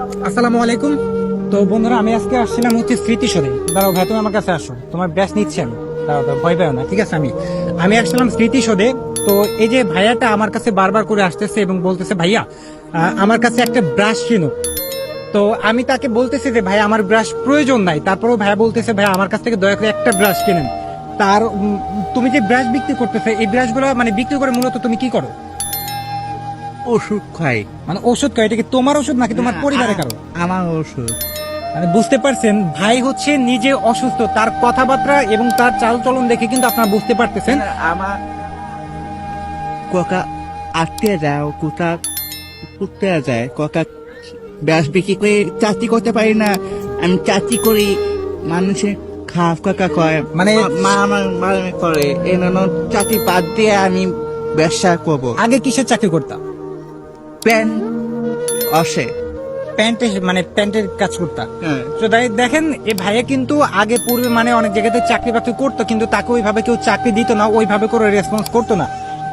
আসসালামু আলাইকুম। তো বন্ধুরা, আমি আজকে আসছিলাম হচ্ছে স্মৃতিসৌধে। দাঁড়াও ভাই, তুমি আমার কাছে আসো, তোমার ব্যাস নিচ্ছেন। দাঁড়াও দাঁড়াও, ভয় পাও না, ঠিক আছে? আমি আসছিলাম স্মৃতিসৌধে। তো এই যে ভাইয়াটা আমার কাছে বারবার করে আসতেছে এবং বলতেছে, ভাইয়া আমার কাছে একটা ব্রাশ কিনো। তো আমি তাকে বলতেছি যে ভাই আমার ব্রাশ প্রয়োজন নাই, তারপরেও ভাইয়া বলতেছে ভাই আমার কাছ থেকে দয়া করে একটা ব্রাশ কিনেন। তার তুমি যে ব্রাশ বিক্রি করতেছে, এই ব্রাশগুলো মানে বিক্রি করে মূলত তুমি কি করো? ওষুধ খাই। মানে ওষুধ খাও? এটা কি তোমার ওষুধ নাকি তোমার পরিবারে কারো? আমার ওষুধ। মানে বুঝতে পারছেন, ভাই হচ্ছে নিজে অসুস্থ, তার কথাবার্তা এবং তার চাল চলন দেখে কিন্তু আপনারা বুঝতে পারতেছেন। আমার কাকা আটকে যায়, কোথা করতে যায়, কাকা ব্যাস বিক্রি করে চাকরি করতে পারি না, আমি চাকরি করি, মানুষে খারাপ কাকা কয়, মানে মা আমার মারামারি করে, এই জন্য চাকরি বাদ দিয়ে আমি ব্যবসা করবো। আগে কিসের চাকরি করতাম? প্যান আসে, প্যান্টের কাজ করতাম। হ্যাঁ। তো দেখেন, এই ভাইয়া কিন্তু আগে পূর্বে মানে অনেক জায়গাতে চাকরি বাকরি করতো, কিন্তু তাকে ওইভাবে কেউ চাকরি দিত না, ওইভাবে করে রেসপন্স করতো না।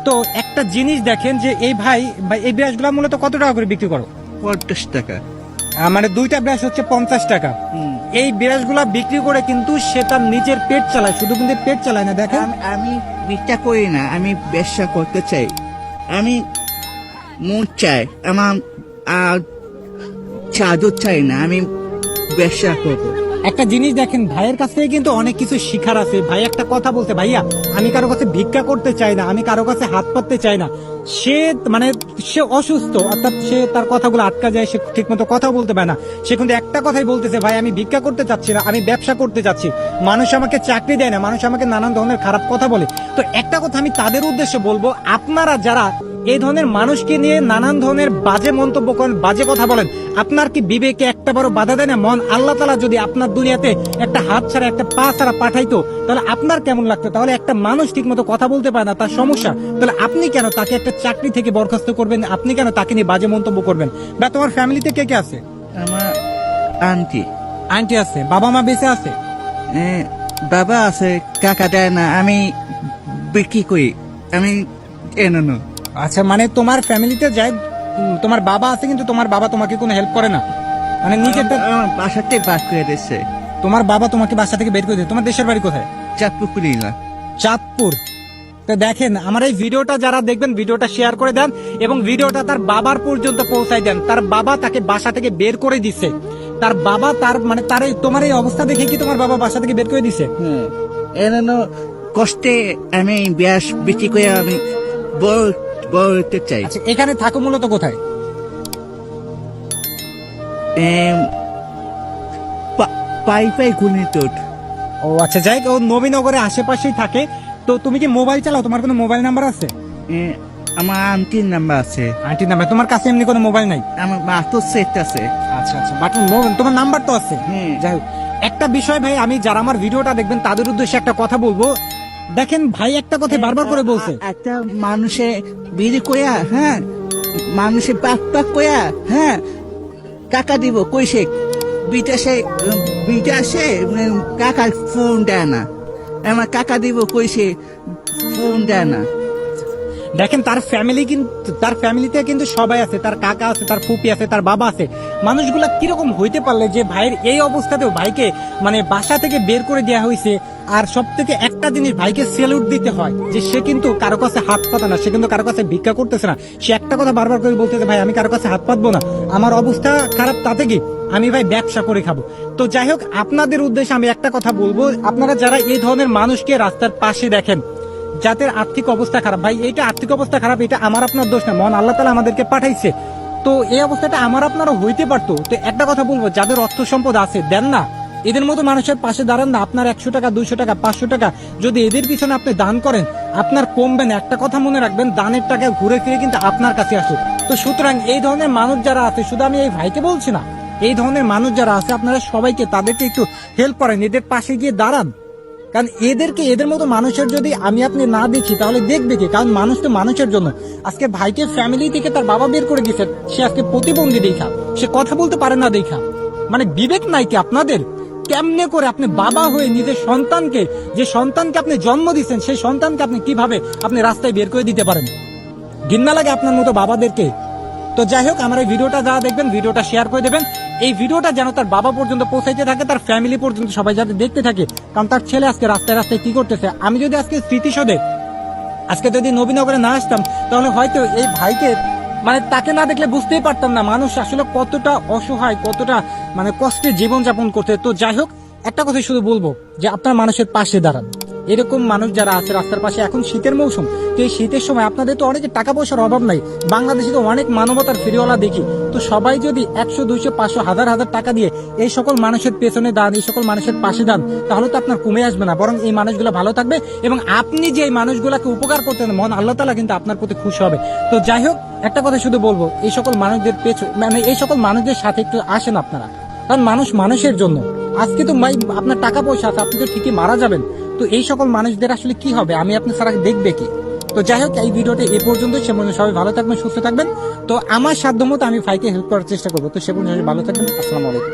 তো একটা জিনিস দেখেন যে এই ভাই এই ব্রাশগুলো মূলত কত টাকা করে বিক্রি করো? 50 টাকা। মানে দুইটা ব্রাশ হচ্ছে 50 টাকা। এই ব্রাশগুলা বিক্রি করে কিন্তু সে তার নিজের পেট চালায়, শুধু কিন্তু পেট চালায় না। দেখেন, আমি বিটা করি না, আমি ব্যবসা করতে চাই, আমি মুখ চাই, আমার চাদর চাই না, আমি ব্যবসা করবো। একটা জিনিস দেখেন, ভাইয়ের কাছ থেকে কিন্তু অনেক কিছু শিখার আছে। ভাই একটা কথা বলতে, ভাইয়া আমি কারো কাছে ভিক্ষা করতে চাই না, আমি কারো কাছে হাত পাততে চাই না। সে মানে সে অসুস্থ, অর্থাৎ সে তার কথাগুলো আটকা যায়, সে ঠিক মতো কথা বলতে পারে না। সে কিন্তু একটা কথাই বলতেছে, ভাই আমি ভিক্ষা করতে চাচ্ছি না, আমি ব্যবসা করতে চাচ্ছি। মানুষ আমাকে চাকরি দেয় না, মানুষ আমাকে নানান ধরনের খারাপ কথা বলে। তো একটা কথা আমি তাদের উদ্দেশ্যে বলবো, আপনারা যারা এই ধরনের মানুষকে নিয়ে নানান ধরনের বাজে মন্তব্য করেন, বাজে কথা বলেন, আপনার কি বিবেকে একটা বড় বাধা দেয় না? মন আল্লাহ তাআলা যদি আপনার দুনিয়াতে একটা হাত ছাড়া একটা পা ছাড়া পাঠাইতো, তাহলে আপনার কেমন লাগতো? তাহলে একটা মানুষ ঠিক মতো কথা বলতে পারে না, তার সমস্যা, তাহলে আপনি কেন তাকে একটা চাকরি থেকে বরখাস্ত করবেন? আপনি কেন তাকে নিয়ে বাজে মন্তব্য করবেন? বা তোমার ফ্যামিলিতে কে কে আছে? আমার আন্টি আছে, বাবা মা বেঁচে আছে? বাবা আছে, কাকা দেয় না, আমি বিক্রি করি, আমি এনো। আচ্ছা, মানে তোমার ফ্যামিলিতে যাই তোমার বাবা আছে, কিন্তু তোমার বাবা তোমাকে কোনো হেল্প করে না, মানে নিজেরটা বাসাতে বাদ করে দিচ্ছে। তোমার বাবা তোমাকে বাসা থেকে বের করে দেয়। তোমার দেশের বাড়ি কোথায়? চাঁদপুর না, চাঁদপুর। তো দেখেন, আমার এই ভিডিওটা যারা দেখবেন, ভিডিওটা শেয়ার করে দেন এবং ভিডিওটা তার বাবার পর্যন্ত পৌঁছায় দেন। তার বাবা তাকে বাসা থেকে বের করে দিছে। তার বাবা তার মানে তার তোমার এই অবস্থা দেখে কি তোমার বাবা বাসা থেকে বের করে দিছে? এনো কষ্টে আমি ব্যাস বিক্রি করে আমি বড় হতে চাই। আচ্ছা, এখানে থাকো মূলত কোথায়? পাই পাই গুলি তোট। ও আচ্ছা, যাই ও নবীনগরের আশেপাশেই থাকে। তো তুমি কি মোবাইল চালাও? তোমার কোনো মোবাইল নাম্বার আছে? আমার আন্টির নাম্বার আছে। আন্টির নাম্বার? তোমার কাছে এমনি কোনো মোবাইল নাই? আমার বাটুর সেট আছে। আচ্ছা আচ্ছা, বাট তোমার নাম্বার তো আছে। যাই হোক, একটা বিষয় ভাই, আমি যারা আমার ভিডিওটা দেখবেন তাদের উদ্দেশ্যে একটা কথা বলবো। দেখেন ভাই, একটা কথা বারবার করে বলছে, একটা মানুষে বিড়ি কয়া, হ্যাঁ, মানুষে পাক পাক কয়া, হ্যাঁ, টাকা দিব কইছে, বিদেশে কাকা ফোন দেয় না, আমার কাকা দিব কইছে, ফোন দেয় না। দেখেন তার ফ্যামিলি কিন্তু, তার ফ্যামিলিতে কিন্তু সবাই আছে, তার কাকা আছে, তার ফুপি আছে, তার বাবা আছে। মানুষগুলা কিরকম হইতে পারলে যে ভাইয়ের এই অবস্থাতেও ভাইকে মানে বাসা থেকে বের করে দেওয়া হয়েছে। আর সব থেকে একটা জিনিস ভাইকে স্যালুট দিতে হয় যে সে কিন্তু কারো কাছে হাত পাতা না, সে কিন্তু কারো কাছে ভিক্ষা করতেছে না। সে একটা কথা বারবার করে বলতেছে, ভাই আমি কারো কাছে হাত পাতবো না, আমার অবস্থা খারাপ, তাতে কি আমি ভাই ব্যবসা করে খাবো। তো যাই হোক, আপনাদের উদ্দেশ্যে আমি একটা কথা বলবো, আপনারা যারা এই ধরনের মানুষকে রাস্তার পাশে দেখেন, যাদের আর্থিক অবস্থা খারাপ, ভাই এইটা আর্থিক অবস্থা খারাপ, এটা আমার আপনার দোষ না, মহান আল্লাহ তাআলা আমাদেরকে পাঠাইছে। তো এই অবস্থাটা আমার আপনারও হইতে পারতো। তো একটা কথা বলবো, যাদের অর্থ সম্পদ আছে, দেন না, এদের মতো মানুষের পাশে দাঁড়ান না। আপনার 100 টাকা, 200 টাকা, 500 টাকা যদি এদের পিছনে আপনি দান করেন, আপনার কমবে না। একটা কথা মনে রাখবেন, দানের টাকা ঘুরে ফিরে কিন্তু আপনার কাছে আসে। তো সুতরাং এই ধরনের মানুষ যারা আছে, শুধু আমি এই ভাইকে বলছি না, এই ধরনের মানুষ যারা আছে, আপনারা সবাইকে তাদেরকে একটু হেল্প করেন, এদের পাশে গিয়ে দাঁড়ান। কারণ এদের মতো মানুষের যদি আমি আপনি না দেখি, তাহলে দেখবে কি? কারণ মানুষ তো মানুষের জন্য। আজকে ভাইকে ফ্যামিলি থেকে তার বাবা বের করে দিয়েছে, সে আজকে প্রতিবন্ধী দেখা, সে কথা বলতে পারে না দেখা। মানে বিবেক নাই কি আপনাদের? কেমনে করে আপনি বাবা হয়ে নিজের সন্তানকে, যে সন্তানকে আপনি জন্ম দিচ্ছেন, সেই সন্তানকে আপনি কিভাবে আপনি রাস্তায় বের করে দিতে পারেন? ঘৃণা লাগে আপনার মতো বাবাদেরকে। তো যাই হোক, আমার এই ভিডিওটা যারা দেখবেন ভিডিওটা শেয়ার করে দেবেন। এই ভিডিওটা যেন তার বাবা পর্যন্ত পৌঁছাইতে থাকে, তার ফ্যামিলি পর্যন্ত সবাই যাতে দেখতে থাকে, কারণ তার ছেলে আজকে রাস্তায় রাস্তায় কি করতেছে। আমি যদি আজকে স্মৃতিসৌধে আজকে যদি নবীনগরে না আসতাম, তাহলে হয়তো এই ভাইকে মানে তাকে না দেখলে বুঝতেই পারতাম না মানুষ আসলে কতটা অসহায়, কতটা মানে কষ্টে জীবন যাপন করতে। তো যাই হোক, একটা কথা শুধু বলবো যে আপনার মানুষের পাশে দাঁড়ান। এরকম মানুষ যারা আছে রাস্তার পাশে, এখন শীতের মৌসুম, তো এই শীতের সময় আপনাদের তো অনেক টাকা পয়সার অভাব নাই, বাংলাদেশে তো অনেক মানবতার ফেরিওয়ালা দেখি। তো সবাই যদি 100, 200, 500, হাজার হাজার টাকা দিয়ে এই সকল মানুষের পেছনে দান, এই সকল মানুষের পাশে দান, তাহলে তো আপনার কমে আসবে না, বরং এই মানুষগুলো ভালো থাকবে এবং আপনি যে এই মানুষগুলোকে উপকার করতেন, মন আল্লাহ তাআলা কিন্তু আপনার প্রতি খুশি হবে। তো যাই হোক, একটা কথা শুধু বলবো, এই সকল মানুষদের মানে এই সকল মানুষদের সাথে একটু আসেন আপনারা, কারণ মানুষ মানুষের জন্য। আজকে তো ভাই আপনার টাকা পয়সা আছে, আপনি তো ঠিকই মারা যাবেন, তো এই সকল মানুষদের আসলে কি হবে, আমি আপনি ছাড়া দেখবে কি? তো যাই হোক, এই ভিডিওটা এ পর্যন্ত। সে পর্যন্ত সবাই ভালো থাকবেন, সুস্থ থাকবেন। তো আমার সাধ্য মতো আমি ভাইকে হেল্প করার চেষ্টা করবো। তো সে পর্যন্ত সবাই ভালো থাকবেন। আসসালামু আলাইকুম।